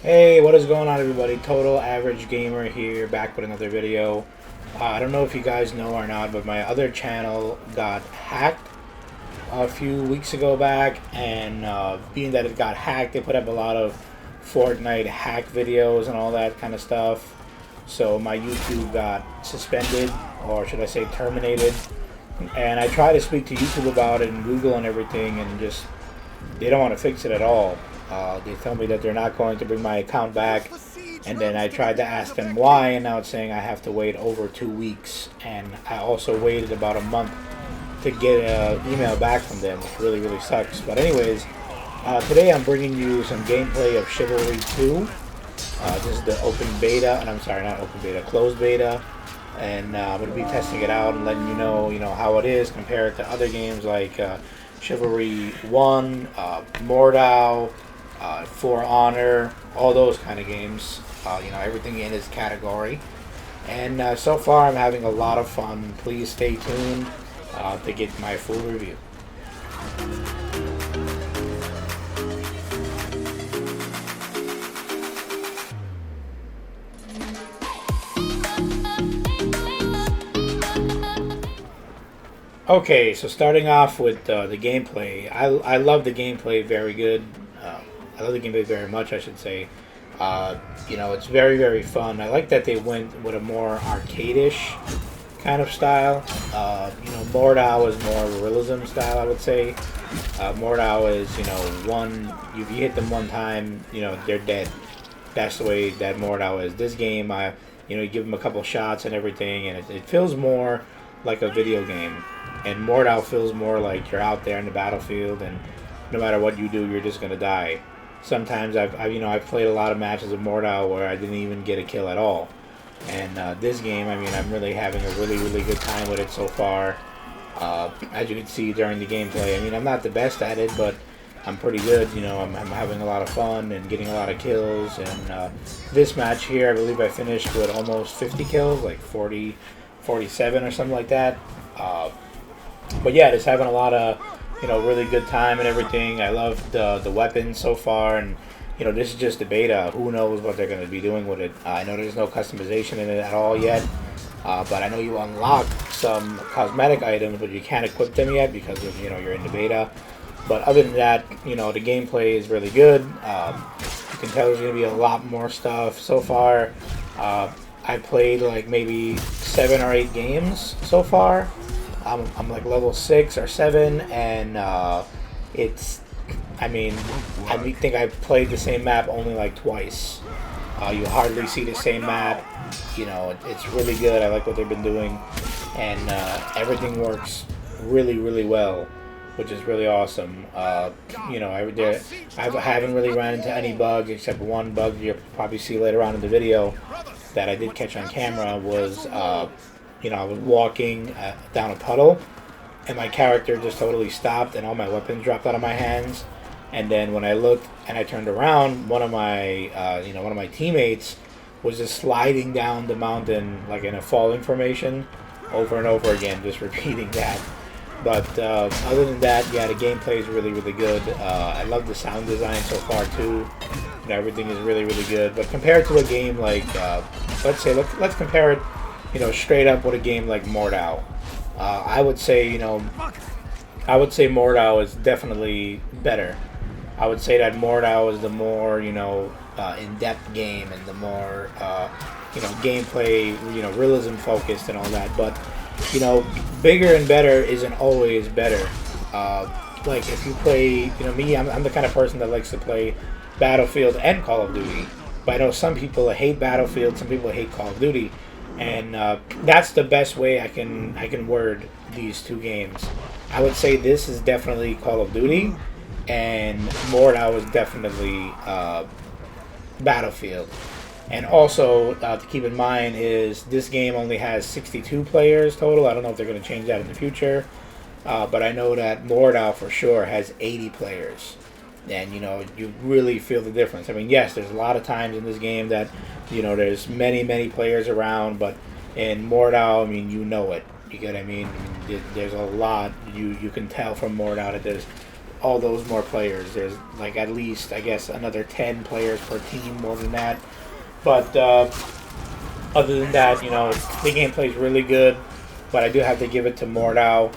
Hey, what is going on, everybody? Total Average Gamer here, back with another video. I don't know if you guys know or not, but my other channel got hacked a few weeks ago back, and being that it got hacked, they put up a lot of Fortnite hack videos and all that kind of stuff. So my YouTube got suspended, or should I say terminated. And I tried to speak to YouTube about it and Google and everything, and just they don't want to fix it at all. They tell me that they're not going to bring my account back, and then I tried to ask them why, and now it's saying I have to wait over 2 weeks. And I also waited about a month to get an email back from them, which really sucks. But anyways, today I'm bringing you some gameplay of Chivalry 2. This is the open beta, and I'm sorry, not open beta, closed beta. And I'm going to be testing it out and letting you know how it is compared to other games like Chivalry 1, Mordau, For Honor, all those kind of games. Everything in its category. And so far, I'm having a lot of fun. Please stay tuned to get my full review. Okay, so starting off with the gameplay, I love the gameplay very good. I love the gameplay very much, I should say. It's very fun. I like that they went with a more arcade-ish kind of style. Mordau is more realism style, I would say. Mordau is, if you hit them one time, they're dead. That's the way that Mordau is. This game, you give them a couple shots and everything, and it feels more like a video game. And Mordau feels more like you're out there in the battlefield, and no matter what you do, you're just gonna die. Sometimes I've played a lot of matches of Mordau where I didn't even get a kill at all. And this game, I'm really having a really good time with it so far. As you can see during the gameplay, I'm not the best at it, but I'm pretty good. I'm having a lot of fun and getting a lot of kills. And this match here, I believe I finished with almost 50 kills, like 40, 47 or something like that. But yeah, just having a lot of really good time and everything. I love the weapons so far, and this is just the beta. Who knows what they're going to be doing with it? I know there's no customization in it at all yet, but I know you unlock some cosmetic items, but you can't equip them yet because of you're in the beta. But other than that, the gameplay is really good. You can tell there's going to be a lot more stuff so far. I played like maybe 7 or 8 games so far. I'm like level 6 or 7, and I think I've played the same map only like twice. You hardly see the same map. It's really good. I like what they've been doing, and everything works really well, which is really awesome. I haven't really run into any bugs except one bug you'll probably see later on in the video that I did catch on camera was. I was walking down a puddle, and my character just totally stopped, and all my weapons dropped out of my hands. And then when I looked and I turned around, one of my teammates was just sliding down the mountain like in a falling formation, over and over again, just repeating that. But other than that, yeah, the gameplay is really good. I love the sound design so far too. Everything is really good. But compared to a game like, let's compare it. Straight up with a game like Mordau. I would say Mordau is definitely better. I would say that Mordau is the more, in-depth game and the more, gameplay, realism focused and all that. But, bigger and better isn't always better. Like if you play, me, I'm the kind of person that likes to play Battlefield and Call of Duty. But I know some people hate Battlefield, some people hate Call of Duty. And that's the best way I can word these two games. I would say this is definitely Call of Duty, and Mordau is definitely Battlefield. And also to keep in mind is this game only has 62 players total. I don't know if they're going to change that in the future, but I know that Mordau for sure has 80 players. And you really feel the difference. Yes, there's a lot of times in this game that there's many players around, but in Mordau, you know it. You get what I mean? There's a lot you can tell from Mordau that there's all those more players. There's like at least, I guess, another 10 players per team, more than that. But other than that, the gameplay is really good. But I do have to give it to Mordau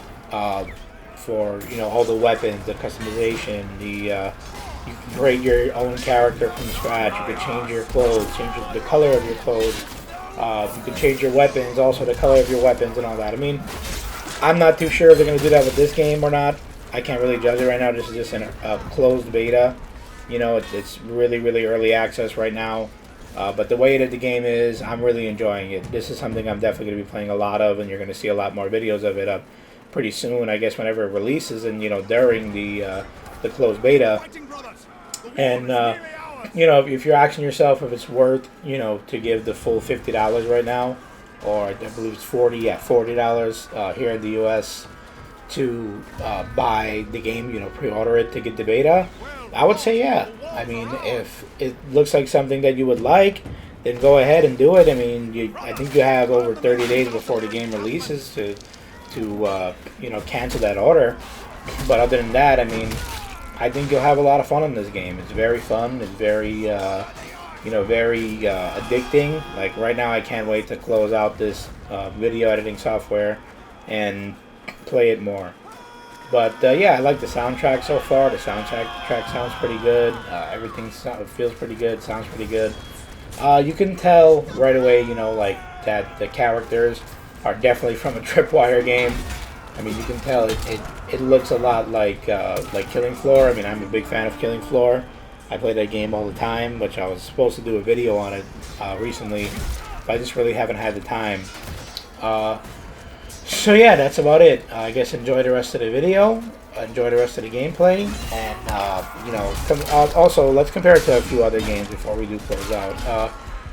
for all the weapons, the customization, you can create your own character from scratch. You can change your clothes, change the color of your clothes. You can change your weapons, also the color of your weapons and all that. I mean, I'm not too sure if they're going to do that with this game or not. I can't really judge it right now. This is just a closed beta. It's really, really early access right now. But the way that the game is, I'm really enjoying it. This is something I'm definitely going to be playing a lot of, and you're going to see a lot more videos of it up pretty soon, I guess, whenever it releases and, during the closed beta. And, if you're asking yourself if it's worth, to give the full $50 right now, or I believe it's $40 here in the U.S. to buy the game, pre-order it to get the beta, I would say yeah. I mean, if it looks like something that you would like, then go ahead and do it. I mean, I think you have over 30 days before the game releases to cancel that order. But other than that, I mean, I think you'll have a lot of fun in this game. It's very fun. It's very, very addicting. Like right now, I can't wait to close out this video editing software and play it more. But yeah, I like the soundtrack so far. The soundtrack sounds pretty good. Everything feels pretty good. Sounds pretty good. You can tell right away, like that the characters are definitely from a Tripwire game. I mean, you can tell it looks a lot like Killing Floor. I mean, I'm a big fan of Killing Floor. I play that game all the time, which I was supposed to do a video on it recently, but I just really haven't had the time. So yeah, that's about it. I guess enjoy the rest of the video. Enjoy the rest of the gameplay, and also let's compare it to a few other games before we do close out.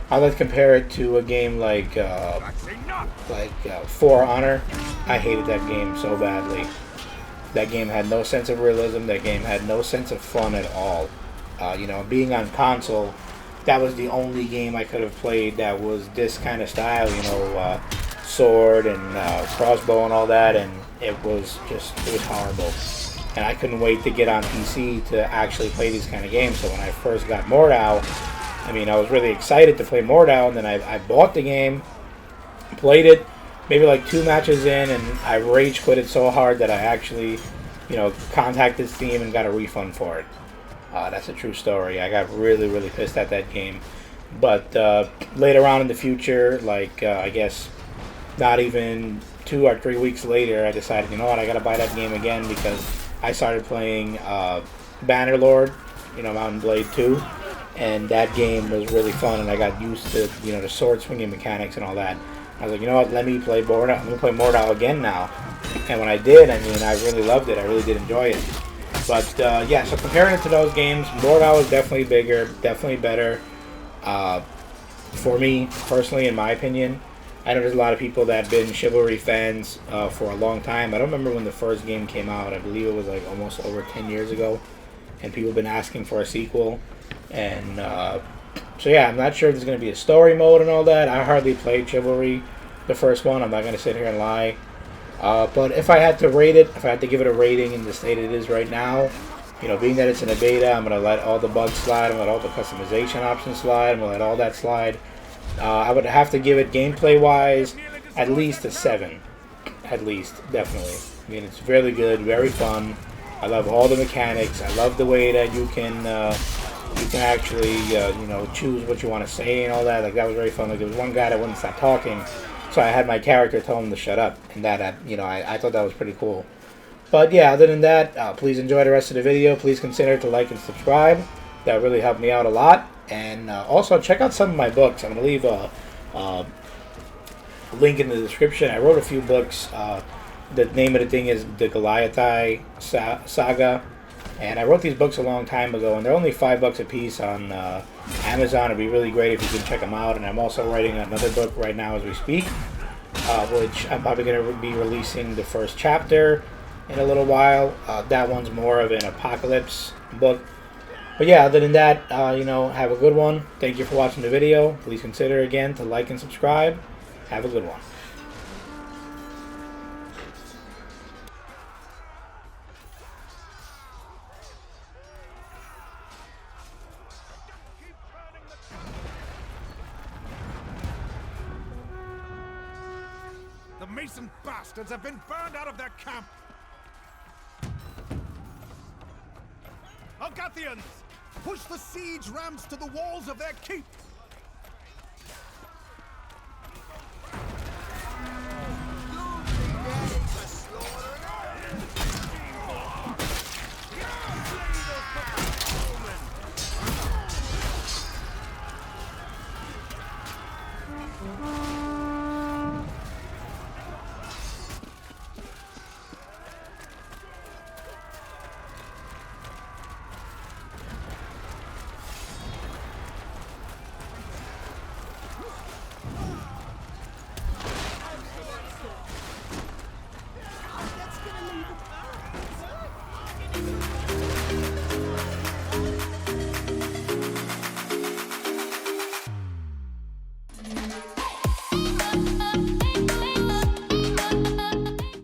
I'd like to compare it to a game like For Honor. I hated that game so badly. That game had no sense of realism. That game had no sense of fun at all. Being on console, that was the only game I could have played that was this kind of style. Sword and crossbow and all that, and it was horrible. And I couldn't wait to get on PC to actually play these kind of games. So when I first got Mordau, I mean, I was really excited to play Mordau, and then I bought the game, played it, maybe like 2 matches in, and I rage quit it so hard that I actually, contacted Steam and got a refund for it. That's a true story. I got really, really pissed at that game. But later on in the future, I guess not even 2 or 3 weeks later, I decided, you know what, I gotta buy that game again because I started playing Bannerlord, Mountain Blade 2, and that game was really fun, and I got used to, the sword swinging mechanics and all that. I was like, you know what, let me play Mordau. I'm gonna play Mordau again now. And when I did, I mean, I really loved it. I really did enjoy it. But yeah, so comparing it to those games, Mordau is definitely bigger, definitely better. For me, personally, in my opinion. I know there's a lot of people that have been Chivalry fans for a long time. I don't remember when the first game came out. I believe it was like almost over 10 years ago. And people have been asking for a sequel. And so yeah, I'm not sure if there's going to be a story mode and all that. I hardly played Chivalry, the first one. I'm not going to sit here and lie. But if I had to rate it, if I had to give it a rating in the state it is right now, being that it's in a beta, I'm going to let all the bugs slide. I'm going to let all the customization options slide. I'm going to let all that slide. I would have to give it gameplay-wise at least a 7. At least, definitely. I mean, it's really good, very fun. I love all the mechanics. I love the way that you can actually choose what you want to say and all that. Like, that was very fun. Like, there was one guy that wouldn't stop talking, so I had my character tell him to shut up, and that I thought that was pretty cool. But yeah, other than that, please enjoy the rest of the video. Please consider to like and subscribe. That really helped me out a lot. And also check out some of my books. I'm going to leave a link in the description. I wrote a few books. The name of the thing is the Goliathai Saga. And I wrote these books a long time ago, and they're only $5 a piece on Amazon. It'd be really great if you can check them out. And I'm also writing another book right now as we speak, which I'm probably going to be releasing the first chapter in a little while. That one's more of an apocalypse book. But yeah, other than that, have a good one. Thank you for watching the video. Please consider again to like and subscribe. Have a good one. Recent bastards have been burned out of their camp! Algathians! Push the siege rams to the walls of their keep!